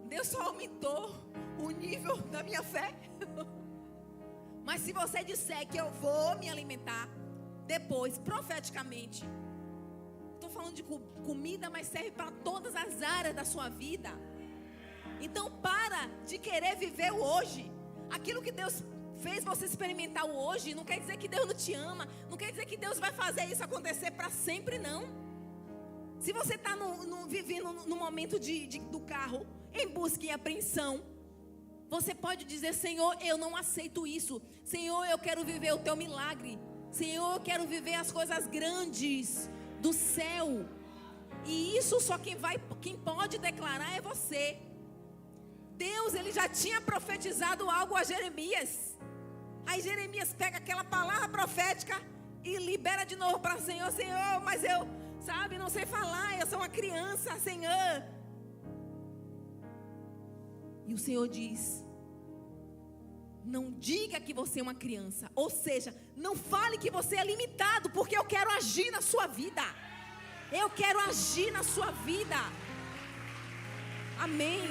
Deus só aumentou o nível da minha fé. Mas se você disser que eu vou me alimentar depois, profeticamente, estou falando de comida, mas serve para todas as áreas da sua vida. Então para de querer viver o hoje. Aquilo que Deus fez você experimentar o hoje, não quer dizer que Deus não te ama, não quer dizer que Deus vai fazer isso acontecer para sempre, não. Se você está vivendo no momento do carro, em busca e apreensão, você pode dizer, Senhor, eu não aceito isso. Senhor, eu quero viver o teu milagre. Senhor, eu quero viver as coisas grandes do céu. E isso só quem pode declarar é você. Deus, ele já tinha profetizado algo a Jeremias. Aí Jeremias pega aquela palavra profética e libera de novo para o Senhor. Senhor, mas eu, não sei falar, eu sou uma criança, Senhor. E o Senhor diz, Não diga que você é uma criança. Ou seja, não fale que você é limitado, porque eu quero agir na sua vida. Eu quero agir na sua vida. Amém.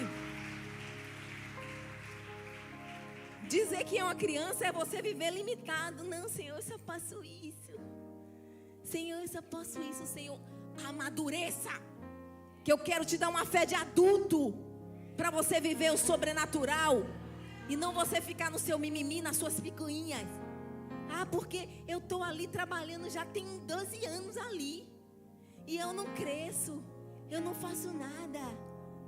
Dizer que é uma criança é você viver limitado. Não, Senhor, eu só posso isso. Senhor, eu só posso isso. Senhor, amadureça. Que eu quero te dar uma fé de adulto, para você viver o sobrenatural. E não você ficar no seu mimimi, nas suas picuinhas. Ah, porque eu estou ali trabalhando, já tem 12 anos ali. E eu não cresço. Eu não faço nada.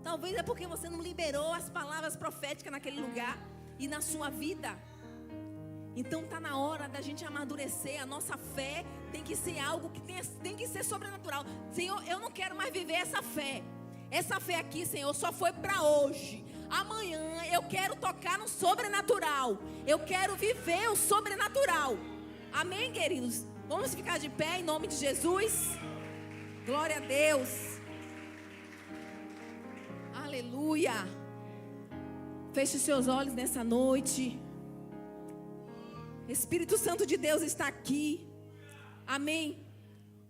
Talvez é porque você não liberou as palavras proféticas naquele lugar e na sua vida. Então está na hora da gente amadurecer. A nossa fé tem que ser algo que tem que ser sobrenatural. Senhor, eu não quero mais viver essa fé. Essa fé aqui, Senhor, só foi para hoje. Amanhã eu quero tocar no sobrenatural. Eu quero viver o sobrenatural. Amém, queridos? Vamos ficar de pé em nome de Jesus. Glória a Deus. Aleluia. Feche os seus olhos nessa noite. Espírito Santo de Deus está aqui. Amém.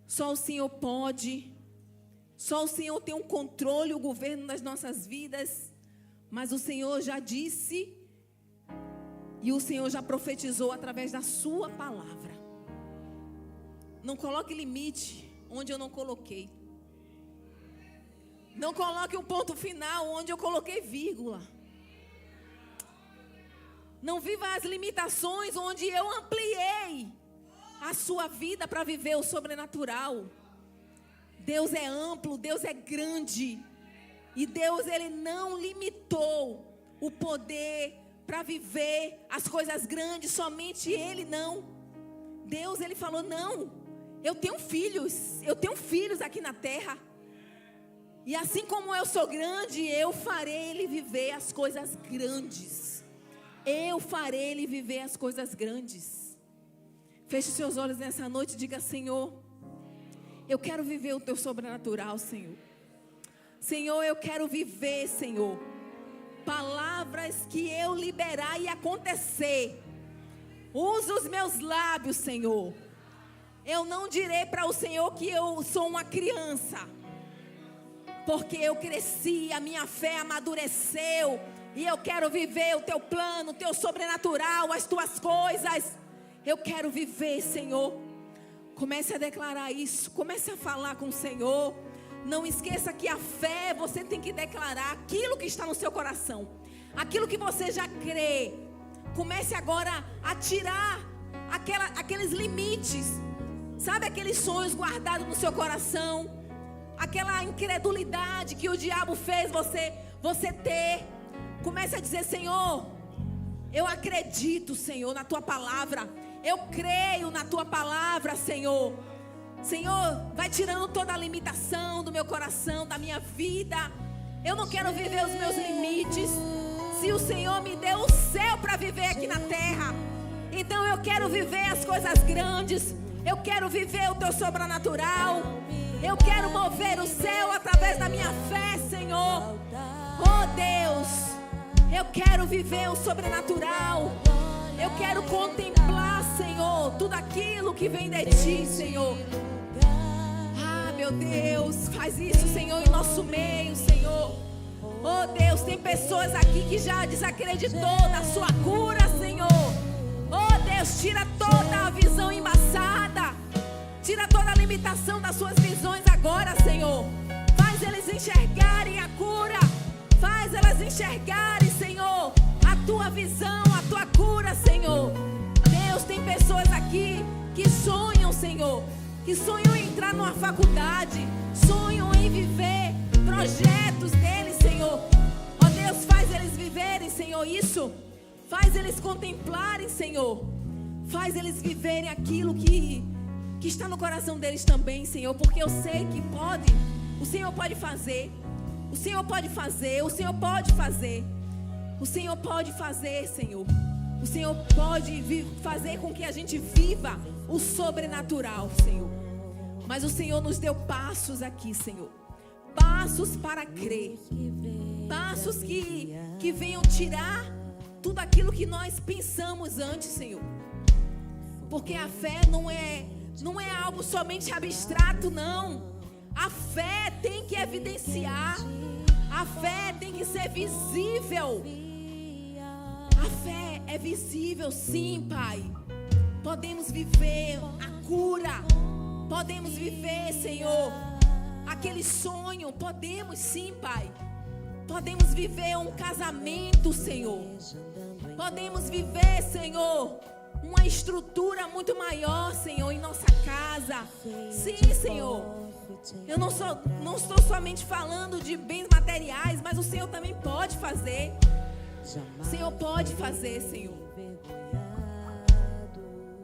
Só o Senhor pode. Só o Senhor tem um controle, o governo das nossas vidas. Mas o Senhor já disse e o Senhor já profetizou através da sua palavra. Não coloque limite onde eu não coloquei. Não coloque um ponto final onde eu coloquei vírgula. Não viva as limitações onde eu ampliei a sua vida para viver o sobrenatural. Deus é amplo, Deus é grande. E Deus, Ele não limitou o poder para viver as coisas grandes, somente Ele não. Deus, Ele falou, não, eu tenho filhos aqui na terra. E assim como eu sou grande, eu farei Ele viver as coisas grandes. Eu farei Ele viver as coisas grandes. Feche seus olhos nessa noite e diga, Senhor, eu quero viver o Teu sobrenatural, Senhor. Senhor, eu quero viver, Senhor, palavras que eu liberar e acontecer. Usa os meus lábios, Senhor. Eu não direi para o Senhor que eu sou uma criança, porque eu cresci, a minha fé amadureceu, e eu quero viver o Teu plano, o Teu sobrenatural, as Tuas coisas. Eu quero viver, Senhor. Comece a declarar isso, comece a falar com o Senhor. Não esqueça que a fé, você tem que declarar aquilo que está no seu coração, aquilo que você já crê. Comece agora a tirar aqueles limites, sabe, aqueles sonhos guardados no seu coração, aquela incredulidade que o diabo fez você ter. Comece a dizer, Senhor, eu acredito, Senhor, na Tua palavra. Eu creio na Tua palavra, Senhor. Senhor, vai tirando toda a limitação do meu coração, da minha vida. Eu não quero viver os meus limites. Se o Senhor me deu o céu para viver aqui na terra, então eu quero viver as coisas grandes. Eu quero viver o Teu sobrenatural. Eu quero mover o céu através da minha fé, Senhor. Oh Deus, eu quero viver o sobrenatural. Eu quero contemplar, Senhor, tudo aquilo que vem de Ti, Senhor. Ah, meu Deus, faz isso, Senhor, em nosso meio, Senhor. Oh Deus, tem pessoas aqui que já desacreditou da Sua cura, Senhor. Oh Deus, tira toda a visão embaçada. Tira toda a limitação das suas visões agora, Senhor. Faz eles enxergarem a cura. Faz elas enxergarem, Senhor, a Tua visão, a Tua cura, Senhor. Deus, tem pessoas aqui que sonham, Senhor, que sonham em entrar numa faculdade, sonham em viver projetos deles, Senhor. Ó Deus, faz eles viverem, Senhor, isso. Faz eles contemplarem, Senhor. Faz eles viverem aquilo que está no coração deles também, Senhor, porque eu sei que pode. O Senhor pode fazer. O Senhor pode fazer. O Senhor pode fazer. O Senhor pode fazer, Senhor. O Senhor pode fazer com que a gente viva o sobrenatural, Senhor. Mas o Senhor nos deu passos aqui, Senhor. Passos para crer. Passos que venham tirar tudo aquilo que nós pensamos antes, Senhor. Porque a fé não é algo somente abstrato, não. A fé tem que evidenciar. A fé tem que ser visível. A fé é visível, sim, Pai. Podemos viver a cura. Podemos viver, Senhor, aquele sonho. Podemos sim, Pai. Podemos viver um casamento, Senhor. Podemos viver, Senhor, uma estrutura muito maior, Senhor, em nossa casa. Sim, Senhor. Eu não estou somente falando de bens materiais, mas o Senhor também pode fazer. O Senhor pode fazer, Senhor.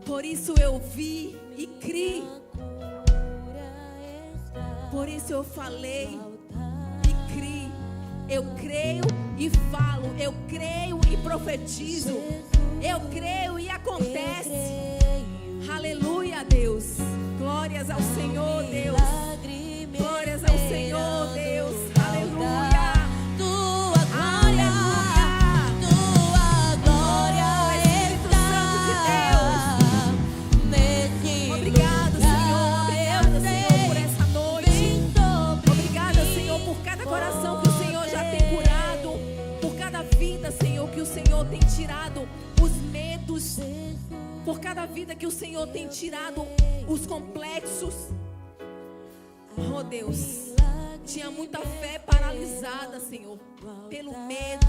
Por isso eu vi e criei. Por isso eu falei e criei. Eu creio e falo. Eu creio e profetizo. Eu creio e acontece. Aleluia, Deus. Glórias ao Senhor, Deus. Glórias ao Senhor, Deus. Aleluia. Senhor, que o Senhor tem tirado os medos, por cada vida que o Senhor tem tirado os complexos. Oh Deus, tinha muita fé paralisada, Senhor, pelo medo.